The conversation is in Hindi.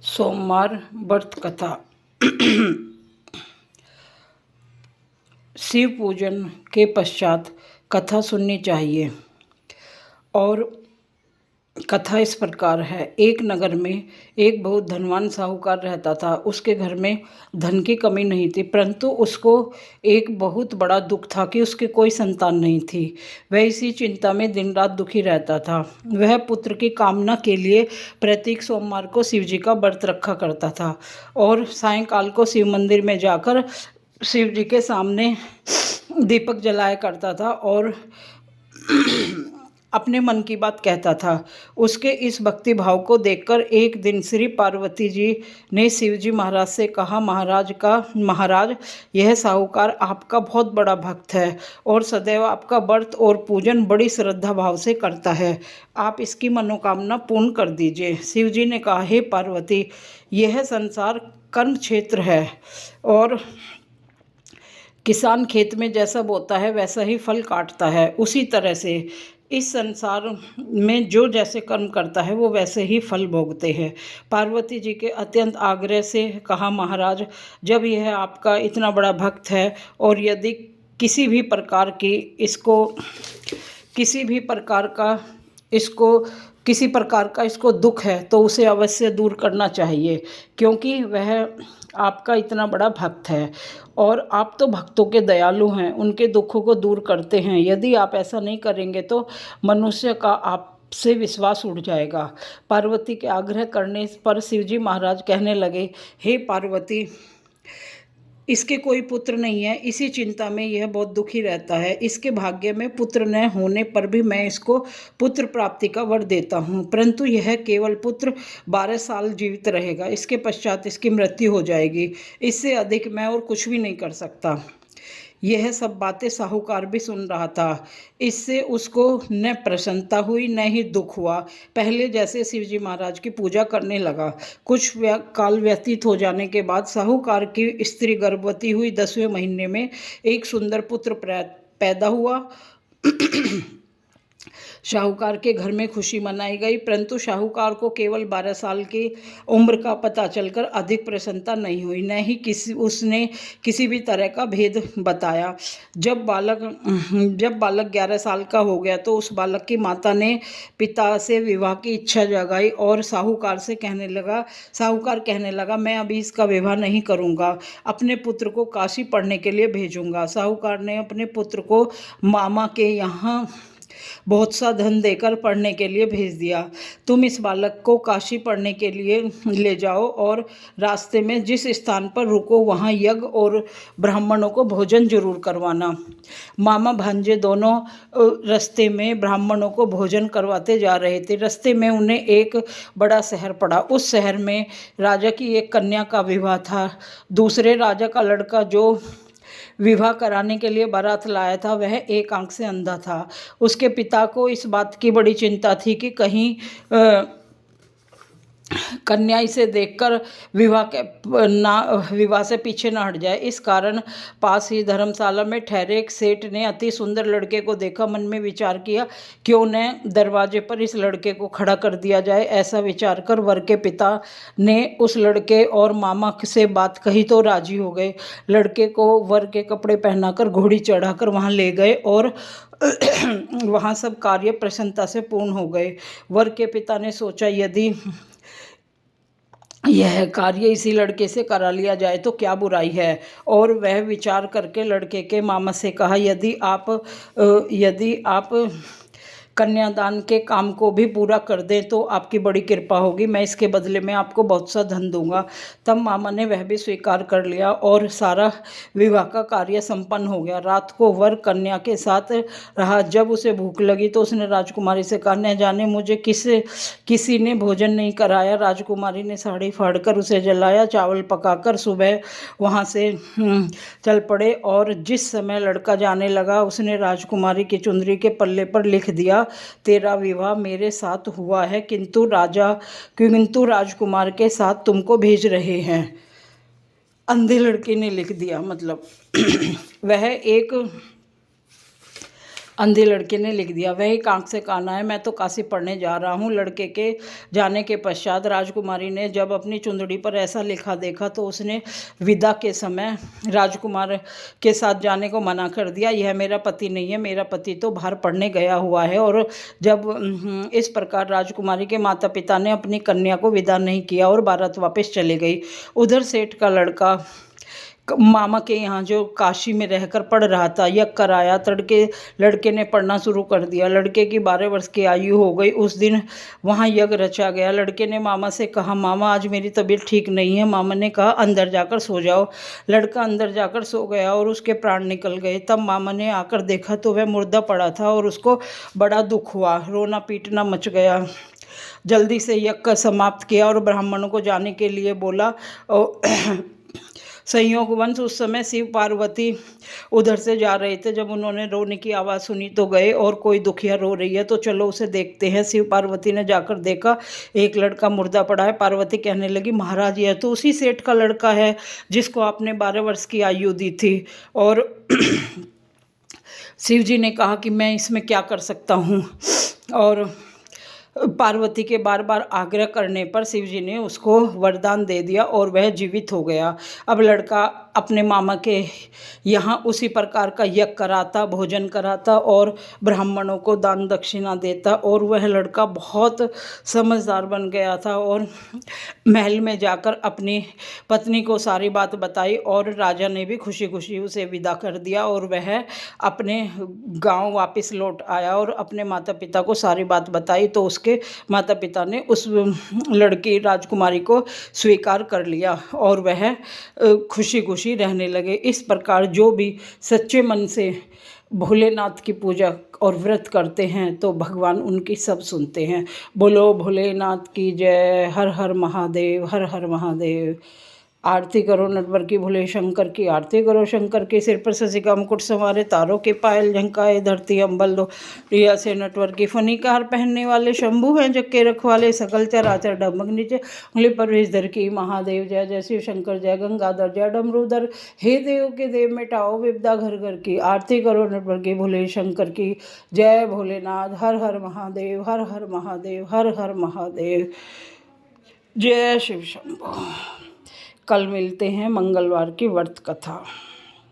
सोमवार व्रत कथा। शिव पूजन के पश्चात कथा सुननी चाहिए। और कथा इस प्रकार है। एक नगर में एक बहुत धनवान साहूकार रहता था। उसके घर में धन की कमी नहीं थी, परंतु उसको एक बहुत बड़ा दुख था कि उसकी कोई संतान नहीं थी। वह इसी चिंता में दिन रात दुखी रहता था। वह पुत्र की कामना के लिए प्रत्येक सोमवार को शिव जी का व्रत रखा करता था और सायंकाल को शिव मंदिर में जाकर शिव जी के सामने दीपक जलाया करता था और अपने मन की बात कहता था। उसके इस भक्ति भाव को देखकर एक दिन श्री पार्वती जी ने शिव जी महाराज से कहा, महाराज, यह साहूकार आपका बहुत बड़ा भक्त है और सदैव आपका व्रत और पूजन बड़ी श्रद्धा भाव से करता है। आप इसकी मनोकामना पूर्ण कर दीजिए। शिव जी ने कहा, हे पार्वती, यह संसार कर्म क्षेत्र है और किसान खेत में जैसा बोता है वैसा ही फल काटता है। उसी तरह से इस संसार में जो जैसे कर्म करता है वो वैसे ही फल भोगते हैं। पार्वती जी के अत्यंत आग्रह से कहा, महाराज, जब यह आपका इतना बड़ा भक्त है और यदि किसी भी प्रकार की इसको किसी भी प्रकार का इसको किसी प्रकार का इसको दुख है तो उसे अवश्य दूर करना चाहिए, क्योंकि वह आपका इतना बड़ा भक्त है और आप तो भक्तों के दयालु हैं, उनके दुखों को दूर करते हैं। यदि आप ऐसा नहीं करेंगे तो मनुष्य का आप से विश्वास उठ जाएगा। पार्वती के आग्रह करने पर शिवजी महाराज कहने लगे, हे पार्वती, इसके कोई पुत्र नहीं है, इसी चिंता में यह बहुत दुखी रहता है। इसके भाग्य में पुत्र न होने पर भी मैं इसको पुत्र प्राप्ति का वर देता हूँ, परंतु यह केवल पुत्र 12 साल जीवित रहेगा। इसके पश्चात इसकी मृत्यु हो जाएगी। इससे अधिक मैं और कुछ भी नहीं कर सकता। यह सब बातें साहूकार भी सुन रहा था। इससे उसको न प्रसन्नता हुई न ही दुख हुआ। पहले जैसे शिवजी महाराज की पूजा करने लगा। कुछ काल व्यतीत हो जाने के बाद साहूकार की स्त्री गर्भवती हुई। 10वें महीने में एक सुंदर पुत्र पैदा हुआ। शाहूकार के घर में खुशी मनाई गई, परंतु शाहूकार को केवल 12 साल की उम्र का पता चलकर अधिक प्रसन्नता नहीं हुई, न ही उसने किसी भी तरह का भेद बताया। जब बालक 11 साल का हो गया तो उस बालक की माता ने पिता से विवाह की इच्छा जगाई और साहूकार कहने लगा, मैं अभी इसका विवाह नहीं करूँगा, अपने पुत्र को काशी पढ़ने के लिए भेजूँगा। साहूकार ने अपने पुत्र को मामा के यहाँ बहुत सा धन देकर पढ़ने के लिए भेज दिया। तुम इस बालक को काशी पढ़ने के लिए ले जाओ और रास्ते में जिस स्थान पर रुको वहाँ यज्ञ और ब्राह्मणों को भोजन जरूर करवाना। मामा भांजे दोनों रास्ते में ब्राह्मणों को भोजन करवाते जा रहे थे। रास्ते में उन्हें एक बड़ा शहर पड़ा। उस शहर में राजा की एक कन्या का विवाह था। दूसरे राजा का लड़का जो विवाह कराने के लिए बारात लाया था वह एक आंख से अंधा था। उसके पिता को इस बात की बड़ी चिंता थी कि कहीं कन्या इसे देखकर विवाह से पीछे न हट जाए। इस कारण पास ही धर्मशाला में ठहरे एक सेठ ने अति सुंदर लड़के को देखा। मन में विचार किया, क्यों न दरवाजे पर इस लड़के को खड़ा कर दिया जाए। ऐसा विचार कर वर के पिता ने उस लड़के और मामा से बात कही तो राजी हो गए। लड़के को वर के कपड़े पहनाकर घोड़ी चढ़ाकर वहाँ ले गए और वहाँ सब कार्य प्रसन्नता से पूर्ण हो गए। वर के पिता ने सोचा, यदि यह कार्य इसी लड़के से करा लिया जाए तो क्या बुराई है, और वह विचार करके लड़के के मामा से कहा, यदि आप कन्यादान के काम को भी पूरा कर दें तो आपकी बड़ी कृपा होगी, मैं इसके बदले में आपको बहुत सा धन दूंगा। तब मामा ने वह भी स्वीकार कर लिया और सारा विवाह का कार्य संपन्न हो गया। रात को वर कन्या के साथ रहा। जब उसे भूख लगी तो उसने राजकुमारी से कहा, न जाने मुझे किसी ने भोजन नहीं कराया। राजकुमारी ने साड़ी फाड़कर उसे जलाया, चावल पकाकर सुबह वहाँ से चल पड़े और जिस समय लड़का जाने लगा उसने राजकुमारी की चुंदरी के पल्ले पर लिख दिया, तेरा विवाह मेरे साथ हुआ है, किंतु राजकुमार के साथ तुमको भेज रहे हैं। अंधे लड़के ने लिख दिया, मतलब वह एक अंधे लड़के ने लिख दिया, वही कांख से काना है, मैं तो काशी पढ़ने जा रहा हूँ। लड़के के जाने के पश्चात राजकुमारी ने जब अपनी चुंदड़ी पर ऐसा लिखा देखा तो उसने विदा के समय राजकुमार के साथ जाने को मना कर दिया। यह मेरा पति नहीं है, मेरा पति तो बाहर पढ़ने गया हुआ है। और जब इस प्रकार राजकुमारी के माता पिता ने अपनी कन्या को विदा नहीं किया और बारात वापस चले गई। उधर सेठ का लड़का मामा के यहाँ जो काशी में रहकर पढ़ रहा था, यज्ञ कराया। तड़के लड़के ने पढ़ना शुरू कर दिया। लड़के की 12 वर्ष की आयु हो गई। उस दिन वहाँ यज्ञ रचा गया। लड़के ने मामा से कहा, मामा आज मेरी तबीयत ठीक नहीं है। मामा ने कहा, अंदर जाकर सो जाओ। लड़का अंदर जाकर सो गया और उसके प्राण निकल गए। तब मामा ने आकर देखा तो वह मुर्दा पड़ा था और उसको बड़ा दुख हुआ, रोना पीटना मच गया। जल्दी से यज्ञ समाप्त किया और ब्राह्मणों को जाने के लिए बोला। और संयोगवंश उस समय शिव पार्वती उधर से जा रहे थे। जब उन्होंने रोने की आवाज़ सुनी तो गए, और कोई दुखिया रो रही है तो चलो उसे देखते हैं। शिव पार्वती ने जाकर देखा, एक लड़का मुर्दा पड़ा है। पार्वती कहने लगी, महाराज यह तो उसी सेठ का लड़का है जिसको आपने 12 वर्ष की आयु दी थी। और शिव जी ने कहा कि मैं इसमें क्या कर सकता हूँ। और पार्वती के बार बार आग्रह करने पर शिव जी ने उसको वरदान दे दिया और वह जीवित हो गया। अब लड़का अपने मामा के यहाँ उसी प्रकार का यज्ञ कराता, भोजन कराता और ब्राह्मणों को दान दक्षिणा देता। और वह लड़का बहुत समझदार बन गया था और महल में जाकर अपनी पत्नी को सारी बात बताई और राजा ने भी खुशी खुशी उसे विदा कर दिया। और वह अपने गांव वापस लौट आया और अपने माता पिता को सारी बात बताई तो उसके माता पिता ने उस लड़की राजकुमारी को स्वीकार कर लिया और वह खुशी खुशी रहने लगे। इस प्रकार जो भी सच्चे मन से भोलेनाथ की पूजा और व्रत करते हैं तो भगवान उनकी सब सुनते हैं। बोलो भोलेनाथ की जय। हर हर महादेव, हर हर महादेव। आरती करो नटवर की, भोले शंकर की आरती करो। शंकर के सिर पर शशि का मुकुट संवारे, तारों के पायल झंकाए, धरती अंबल दो रिया से नटवर की। फनी का हार पहनने वाले शंभु हैं, जग के रखवाले, सकल चराचर डगमग नीचे, उंगली पर विषधर की। महादेव जय जय शिव शंकर जय, गंगाधर जय डमरूधर, हे देव के देव मिटाओ विपदा घर घर की। आरती करो नटवर की, भोले शंकर की जय। भोलेनाथ हर हर महादेव, हर हर महादेव, हर हर महादेव। जय शिव शंभो। कल मिलते हैं मंगलवार की व्रत कथा।